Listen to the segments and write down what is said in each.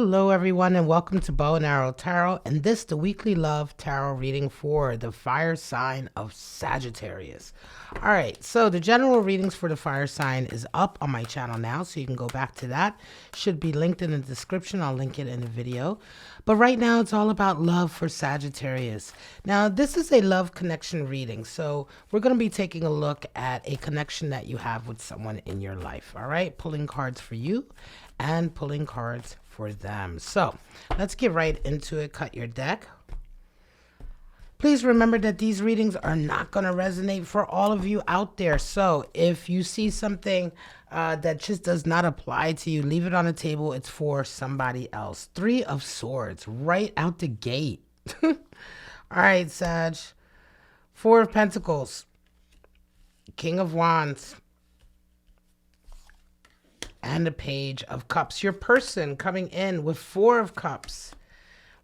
Hello everyone and welcome to Bow and Arrow Tarot, and this the weekly love tarot reading for the fire sign of Sagittarius. Alright, so the general readings for the fire sign is up on my channel now, so you can go back to that. Should be linked in the description. I'll link it in the video. But right now it's all about love for Sagittarius. Now this is a love connection reading, so we're going to be taking a look at a connection that you have with someone in your life. Alright, pulling cards for you and pulling cards for them. So let's get right into it. Cut your deck. Please remember that these readings are not going to resonate for all of you out there. So if you see something that just does not apply to you, leave it on the table. It's for somebody else. 3 of Swords right out the gate. All right, Sag. 4 of Pentacles. King of Wands. And a Page of Cups. Your person coming in with 4 of Cups.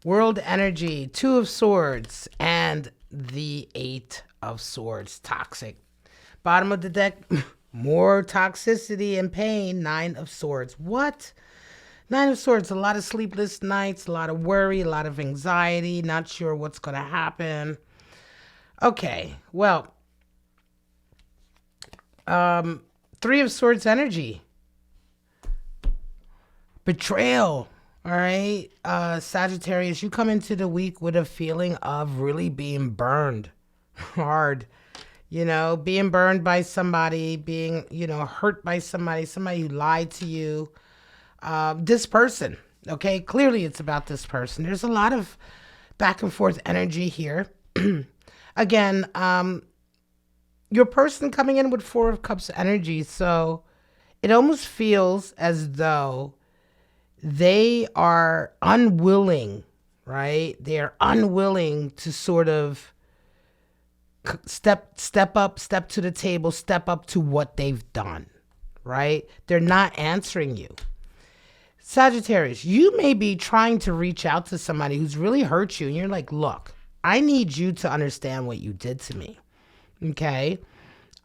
World energy, 2 of Swords, and the 8 of Swords. Toxic. Bottom of the deck, more toxicity and pain. 9 of Swords. What? 9 of Swords, a lot of sleepless nights, a lot of worry, a lot of anxiety, not sure what's going to happen. Okay, well, 3 of Swords energy. Betrayal. All right, Sagittarius, you come into the week with a feeling of really being burned hard, you know, being burned by somebody, being, you know, hurt by somebody who lied to you. This person, okay, clearly it's about this person. There's a lot of back and forth energy here. Again, your person coming in with 4 of Cups energy, so it almost feels as though they are unwilling, right? They are unwilling to sort of step up, step to the table, step up to what they've done, right? They're not answering you. Sagittarius, you may be trying to reach out to somebody who's really hurt you, and you're like, look, I need you to understand what you did to me, okay?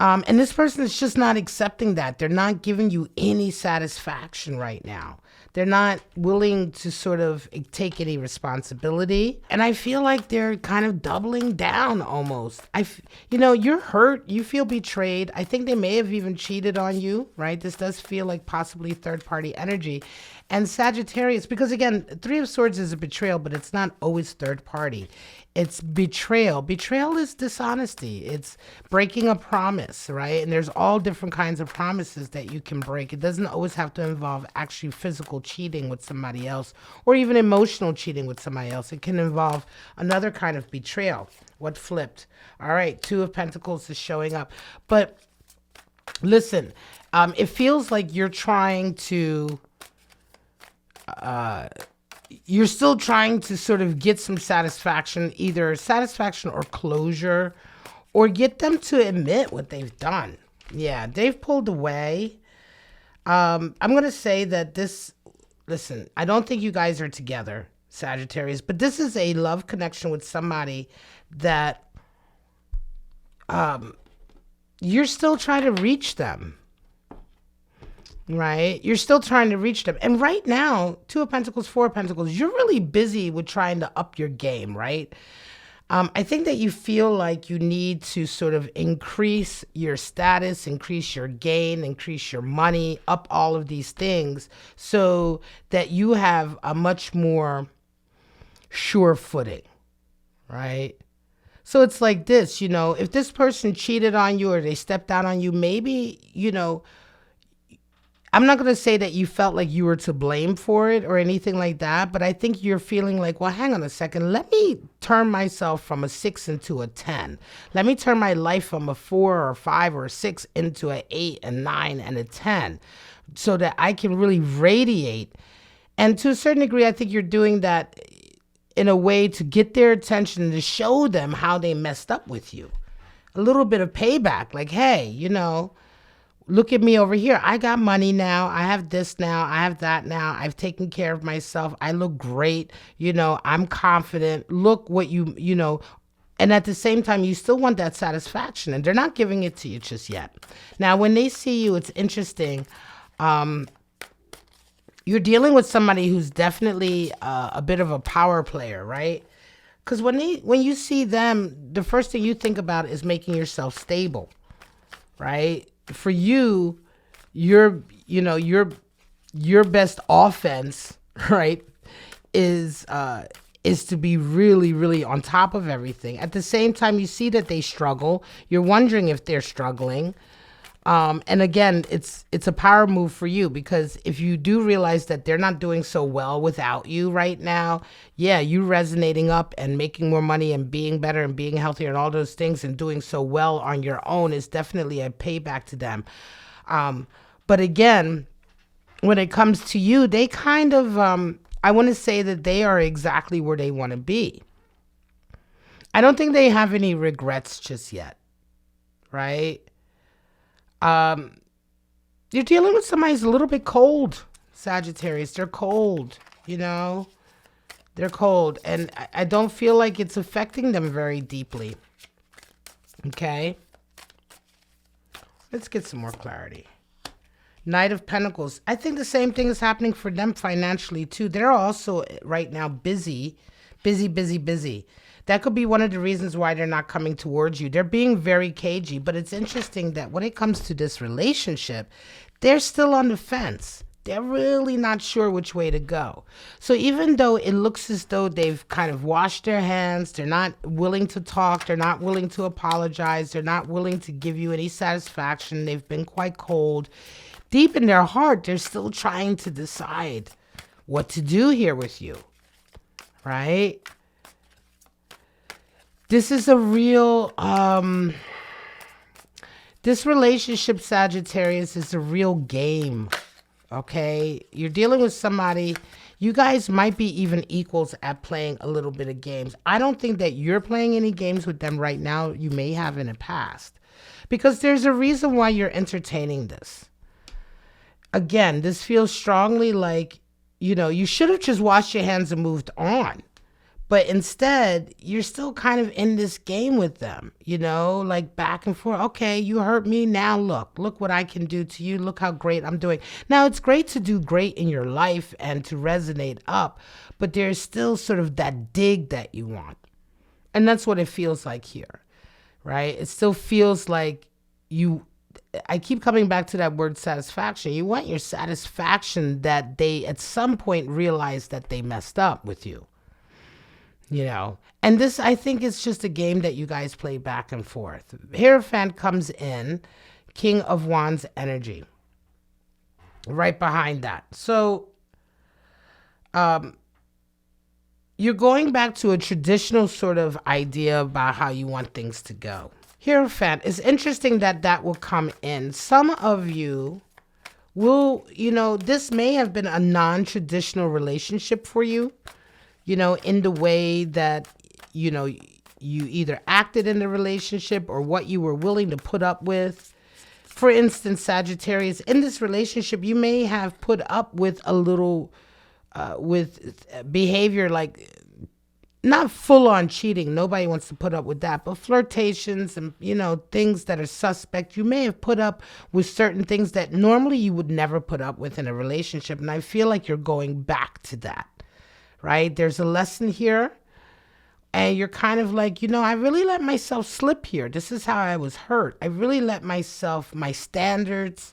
And this person is just not accepting that. They're not giving you any satisfaction right now. They're not willing to sort of take any responsibility. And I feel like they're kind of doubling down almost. You know, you're hurt. You feel betrayed. I think they may have even cheated on you, right? This does feel like possibly third-party energy. And Sagittarius, because again, 3 of Swords is a betrayal, but it's not always third party. It's betrayal. Betrayal is dishonesty. It's breaking a promise, right? And there's all different kinds of promises that you can break. It doesn't always have to involve actually physical cheating with somebody else or even emotional cheating with somebody else. It can involve another kind of betrayal. What flipped? All right, 2 of Pentacles is showing up. But listen, it feels like you're trying to... you're still trying to sort of get some satisfaction, either satisfaction or closure, or get them to admit what they've done. Yeah, they've pulled away. I'm going to say that listen, I don't think you guys are together, Sagittarius, but this is a love connection with somebody that you're still trying to reach them. Right? You're still trying to reach them. And right now, 2 of Pentacles, 4 of Pentacles, you're really busy with trying to up your game, right? I think that you feel like you need to sort of increase your status, increase your gain, increase your money, up all of these things so that you have a much more sure footing, right? So it's like this, you know, if this person cheated on you or they stepped out on you, maybe, you know, I'm not going to say that you felt like you were to blame for it or anything like that, but I think you're feeling like, well, hang on a second. Let me turn myself from a 6 into a 10. Let me turn my life from a 4 or 5 or a 6 into an 8 and 9 and a 10 so that I can really radiate. And to a certain degree, I think you're doing that in a way to get their attention, to show them how they messed up with you. A little bit of payback, like, hey, you know, look at me over here. I got money now. I have this now. I have that now. I've taken care of myself. I look great. You know, I'm confident. Look what you know. And at the same time, you still want that satisfaction. And they're not giving it to you just yet. Now, when they see you, it's interesting. You're dealing with somebody who's definitely a bit of a power player, right? Because when you see them, the first thing you think about is making yourself stable, right? For you, your your best offense, right, is to be really, really on top of everything. At the same time, you see that they struggle. You're wondering if they're struggling. And again, it's a power move for you, because if you do realize that they're not doing so well without you right now, yeah, you resonating up and making more money and being better and being healthier and all those things and doing so well on your own is definitely a payback to them. But again, when it comes to you, they kind of, I want to say that they are exactly where they want to be. I don't think they have any regrets just yet, right? You're dealing with somebody who's a little bit cold, Sagittarius. They're cold, you know? They're cold. And I don't feel like it's affecting them very deeply. Okay? Let's get some more clarity. Knight of Pentacles. I think the same thing is happening for them financially, too. They're also right now busy. That could be one of the reasons why they're not coming towards you. They're being very cagey, but it's interesting that when it comes to this relationship, they're still on the fence. They're really not sure which way to go. So even though it looks as though they've kind of washed their hands, they're not willing to talk, they're not willing to apologize, they're not willing to give you any satisfaction, they've been quite cold. Deep in their heart, they're still trying to decide what to do here with you, right? This is a real, this relationship, Sagittarius, is a real game, okay? You're dealing with somebody, you guys might be even equals at playing a little bit of games. I don't think that you're playing any games with them right now. You may have in the past, because there's a reason why you're entertaining this. Again, this feels strongly like, you should have just washed your hands and moved on. But instead, you're still kind of in this game with them, like back and forth. Okay, you hurt me. Now look what I can do to you. Look how great I'm doing. Now, it's great to do great in your life and to resonate up, but there's still sort of that dig that you want. And that's what it feels like here, right? It still feels like I keep coming back to that word satisfaction. You want your satisfaction that they at some point realize that they messed up with you. And this, I think, is just a game that you guys play back and forth. Hierophant comes in, King of Wands energy, right behind that. So, you're going back to a traditional sort of idea about how you want things to go. Hierophant, it's interesting that will come in. Some of you will, this may have been a non-traditional relationship for you. In the way that, you either acted in the relationship or what you were willing to put up with. For instance, Sagittarius, in this relationship, you may have put up with a little, with behavior like, not full on cheating. Nobody wants to put up with that, but flirtations and, things that are suspect. You may have put up with certain things that normally you would never put up with in a relationship. And I feel like you're going back to that. Right? There's a lesson here. And you're kind of like, I really let myself slip here. This is how I was hurt. I really let myself, my standards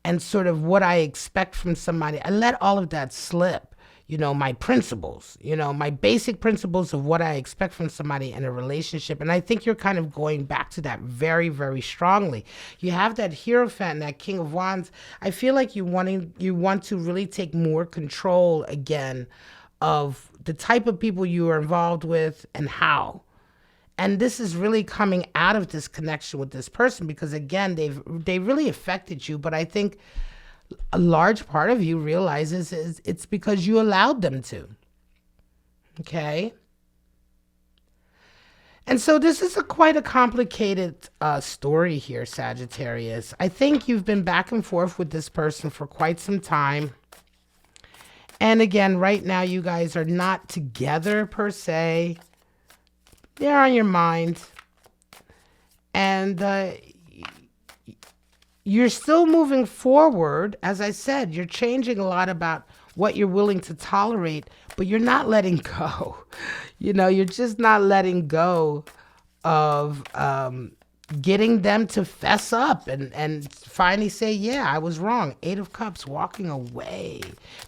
and sort of what I expect from somebody, I let all of that slip. My principles, my basic principles of what I expect from somebody in a relationship. And I think you're kind of going back to that very, very strongly. You have that Hierophant and that King of Wands. I feel like you want to really take more control again of the type of people you are involved with and how. And this is really coming out of this connection with this person because, again, they really affected you. But I think a large part of you realizes it's because you allowed them to. Okay? And so this is quite a complicated story here, Sagittarius. I think you've been back and forth with this person for quite some time. And again, right now, you guys are not together per se. They're on your mind. And you're still moving forward. As I said, you're changing a lot about what you're willing to tolerate, but you're not letting go. You're just not letting go of getting them to fess up and finally say, yeah, I was wrong. 8 of Cups, walking away.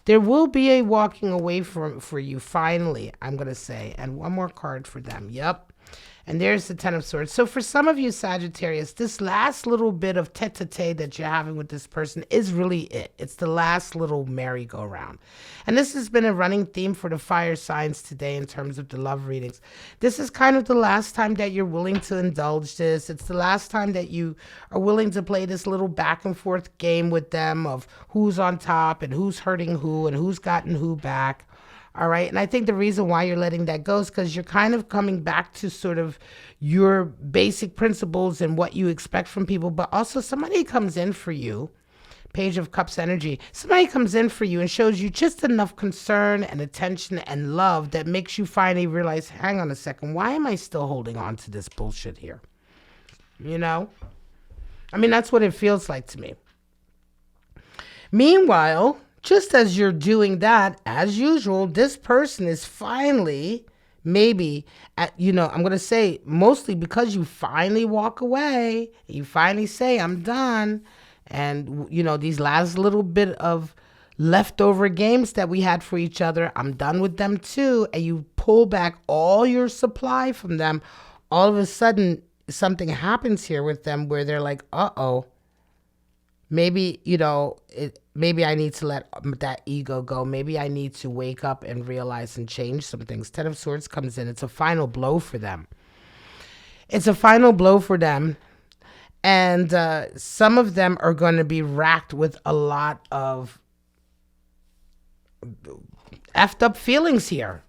There will be a walking away for you finally, I'm going to say. And one more card for them. Yep. And there's the 10 of Swords. So for some of you, Sagittarius, this last little bit of tete-a-tete that you're having with this person is really it. It's the last little merry-go-round. And this has been a running theme for the fire signs today in terms of the love readings. This is kind of the last time that you're willing to indulge this. It's the last time that you are willing to play this little back and forth game with them of who's on top and who's hurting who and who's gotten who back. All right. And I think the reason why you're letting that go is because you're kind of coming back to sort of your basic principles and what you expect from people. But also somebody comes in for you, Page of Cups energy. Somebody comes in for you and shows you just enough concern and attention and love that makes you finally realize, hang on a second, why am I still holding on to this bullshit here? I mean, that's what it feels like to me. Meanwhile, just as you're doing that, as usual, this person is finally, maybe, I'm going to say mostly because you finally walk away, you finally say, I'm done. And, these last little bit of leftover games that we had for each other, I'm done with them too. And you pull back all your supply from them. All of a sudden, something happens here with them where they're like, uh-oh. Maybe, maybe I need to let that ego go. Maybe I need to wake up and realize and change some things. 10 of Swords comes in. It's a final blow for them. It's a final blow for them. And some of them are going to be racked with a lot of effed up feelings here.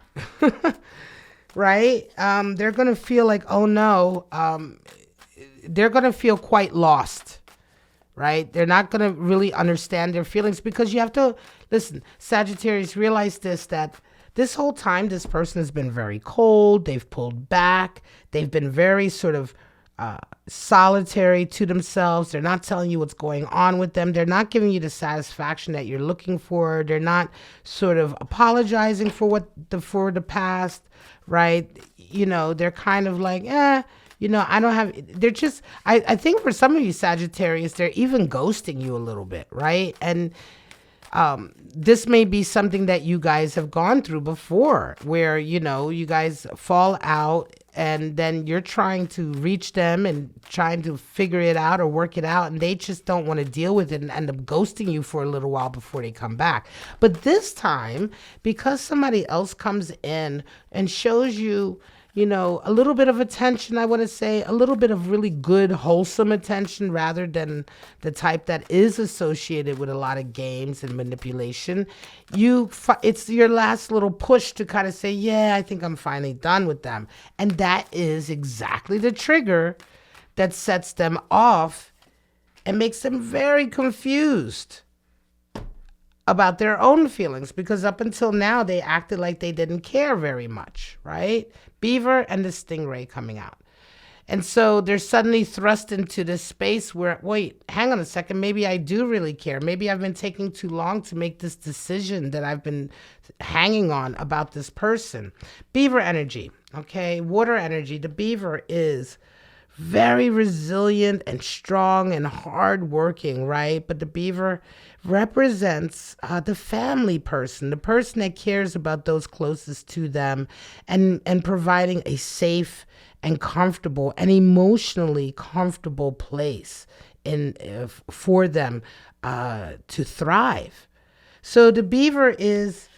Right? They're going to feel like, oh no. They're going to feel quite lost. Right? They're not going to really understand their feelings because you have to, listen, Sagittarius, realize this, that this whole time, this person has been very cold. They've pulled back. They've been very sort of solitary to themselves. They're not telling you what's going on with them. They're not giving you the satisfaction that you're looking for. They're not sort of apologizing for the past, right? They're kind of like, I don't have, they're just, I think for some of you Sagittarius, they're even ghosting you a little bit, right? And this may be something that you guys have gone through before where, you guys fall out and then you're trying to reach them and trying to figure it out or work it out. And they just don't want to deal with it and end up ghosting you for a little while before they come back. But this time, because somebody else comes in and shows you, a little bit of attention, I want to say, a little bit of really good, wholesome attention rather than the type that is associated with a lot of games and manipulation. It's your last little push to kind of say, yeah, I think I'm finally done with them. And that is exactly the trigger that sets them off and makes them very confused about their own feelings, because up until now they acted like they didn't care very much, right? Beaver and the stingray coming out. And so they're suddenly thrust into this space where, wait, hang on a second, maybe I do really care. Maybe I've been taking too long to make this decision that I've been hanging on about this person. Beaver energy, okay? Water energy. The beaver is very resilient and strong and hardworking, right? But the beaver represents the family person, the person that cares about those closest to them and providing a safe and comfortable and emotionally comfortable place for them to thrive. So the beaver is,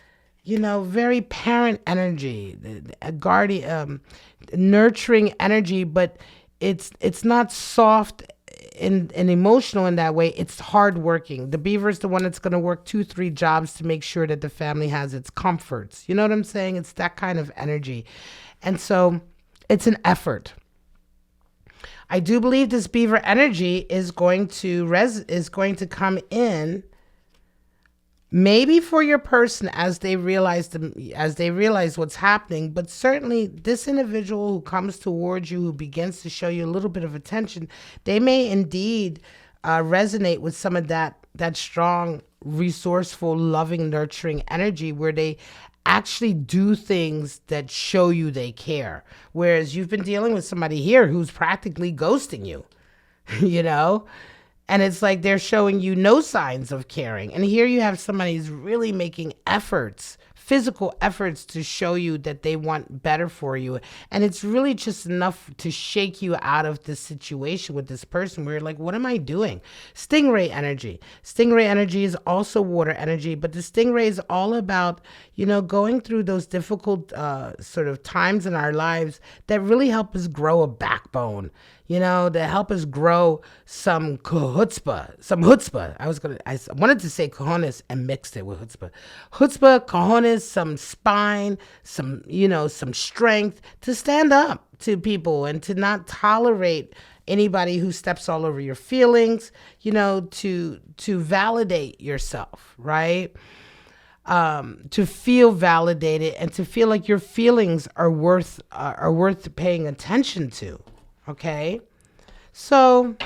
very parent energy, a guardian, nurturing energy, but it's not soft and emotional in that way. It's hardworking. The beaver is the one that's going to work 2-3 jobs to make sure that the family has its comforts. You know what I'm saying? It's that kind of energy. And so it's an effort. I do believe this beaver energy is going to come in maybe for your person as they realize what's happening, but certainly this individual who comes towards you, who begins to show you a little bit of attention, they may indeed resonate with some of that strong resourceful, loving, nurturing energy where they actually do things that show you they care. Whereas you've been dealing with somebody here who's practically ghosting you, you know? And it's like they're showing you no signs of caring. And here you have somebody who's really making efforts, physical efforts to show you that they want better for you. And it's really just enough to shake you out of this situation with this person where you're like, what am I doing? Stingray energy. Stingray energy is also water energy, but the stingray is all about, going through those difficult sort of times in our lives that really help us grow a backbone. To help us grow some chutzpah. I wanted to say cojones and mixed it with chutzpah. Chutzpah, cojones, some spine, some strength to stand up to people and to not tolerate anybody who steps all over your feelings, to validate yourself, right? To feel validated and to feel like your feelings are worth paying attention to. Okay, so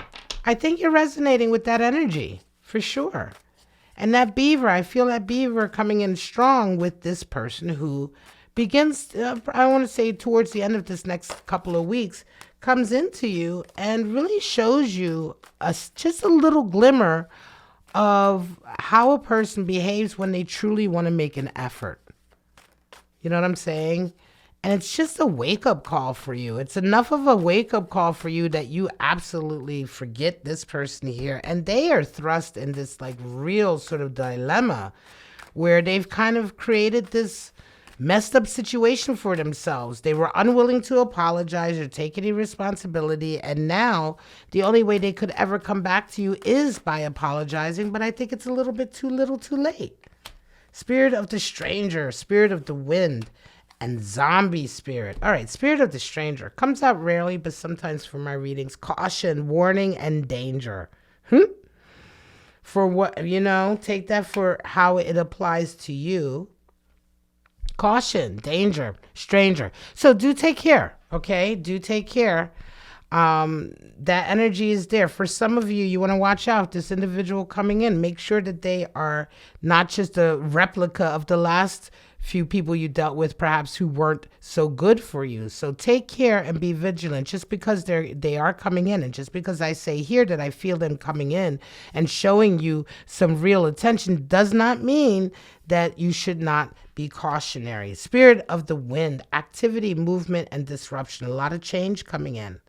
I think you're resonating with that energy for sure. And that beaver, I feel that beaver coming in strong with this person who begins, I want to say towards the end of this next couple of weeks, comes into you and really shows you just a little glimmer of how a person behaves when they truly want to make an effort. You know what I'm saying? And it's just a wake-up call for you. It's enough of a wake-up call for you that you absolutely forget this person here. And they are thrust in this like real sort of dilemma where they've kind of created this messed up situation for themselves. They were unwilling to apologize or take any responsibility. And now the only way they could ever come back to you is by apologizing. But I think it's a little bit too little too late. Spirit of the stranger, spirit of the wind, and zombie spirit. All right, spirit of the stranger comes out rarely, but sometimes for my readings. Caution, warning, and danger. For what, take that for how it applies to you. Caution, danger, stranger. So do take care, okay? Do take care. That energy is there. For some of you, you want to watch out. This individual coming in, make sure that they are not just a replica of the last few people you dealt with, perhaps who weren't so good for you. So take care and be vigilant. Just because they are coming in, and just because I say here that I feel them coming in and showing you some real attention does not mean that you should not be cautionary. Spirit of the wind, activity, movement, and disruption. A lot of change coming in.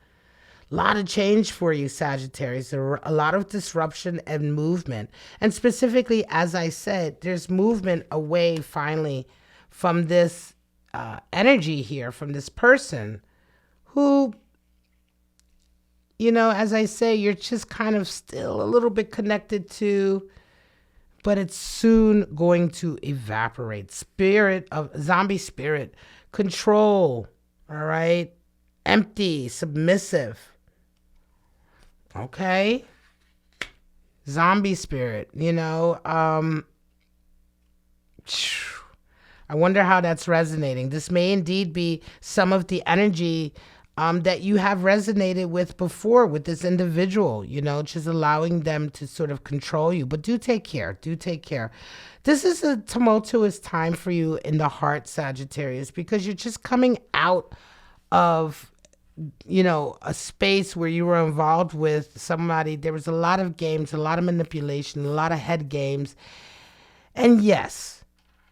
A lot of change for you, Sagittarius. There were a lot of disruption and movement. And specifically, as I said, there's movement away finally from this energy here, from this person who, as I say, you're just kind of still a little bit connected to, but it's soon going to evaporate. Spirit of zombie spirit, control, all right? Empty, submissive. Okay. Zombie spirit, I wonder how that's resonating. This may indeed be some of the energy that you have resonated with before with this individual, just allowing them to sort of control you. But do take care. Do take care. This is a tumultuous time for you in the heart, Sagittarius, because you're just coming out of a space where you were involved with somebody. There was a lot of games, a lot of manipulation, a lot of head games. And yes,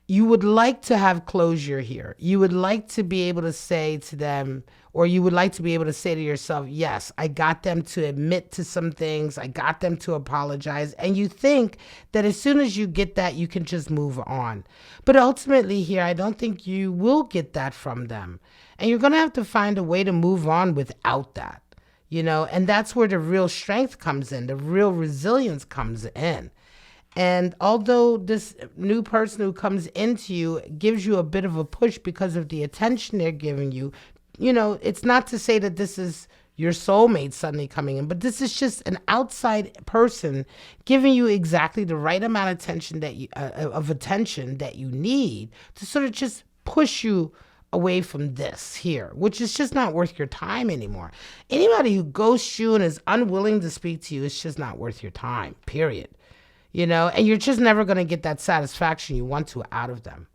you would like to have closure here. You would like to be able to say to them, or you would like to be able to say to yourself, yes, I got them to admit to some things. I got them to apologize. And you think that as soon as you get that, you can just move on. But ultimately here, I don't think you will get that from them. And you're going to have to find a way to move on without that, and that's where the real strength comes in. The real resilience comes in. And although this new person who comes into you gives you a bit of a push because of the attention they're giving you, it's not to say that this is your soulmate suddenly coming in, but this is just an outside person giving you exactly the right amount of attention that you need to sort of just push you away from this here, which is just not worth your time anymore. Anybody who ghosts you and is unwilling to speak to you is just not worth your time, period. and you're just never going to get that satisfaction you want to out of them.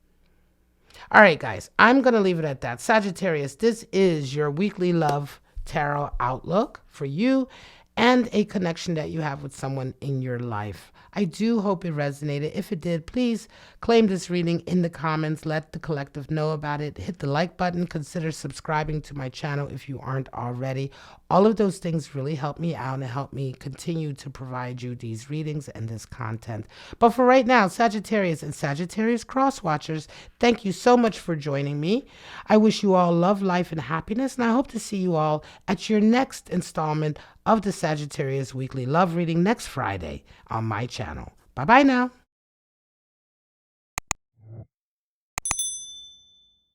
All right, guys, I'm going to leave it at that. Sagittarius, this is your weekly love tarot outlook for you and a connection that you have with someone in your life. I do hope it resonated. If it did, please claim this reading in the comments. Let the collective know about it. Hit the like button. Consider subscribing to my channel if you aren't already. All of those things really help me out and help me continue to provide you these readings and this content. But for right now, Sagittarius and Sagittarius cross watchers, thank you so much for joining me. I wish you all love, life, and happiness, and I hope to see you all at your next installment of the Sagittarius Weekly Love Reading next Friday on my channel. Bye-bye now.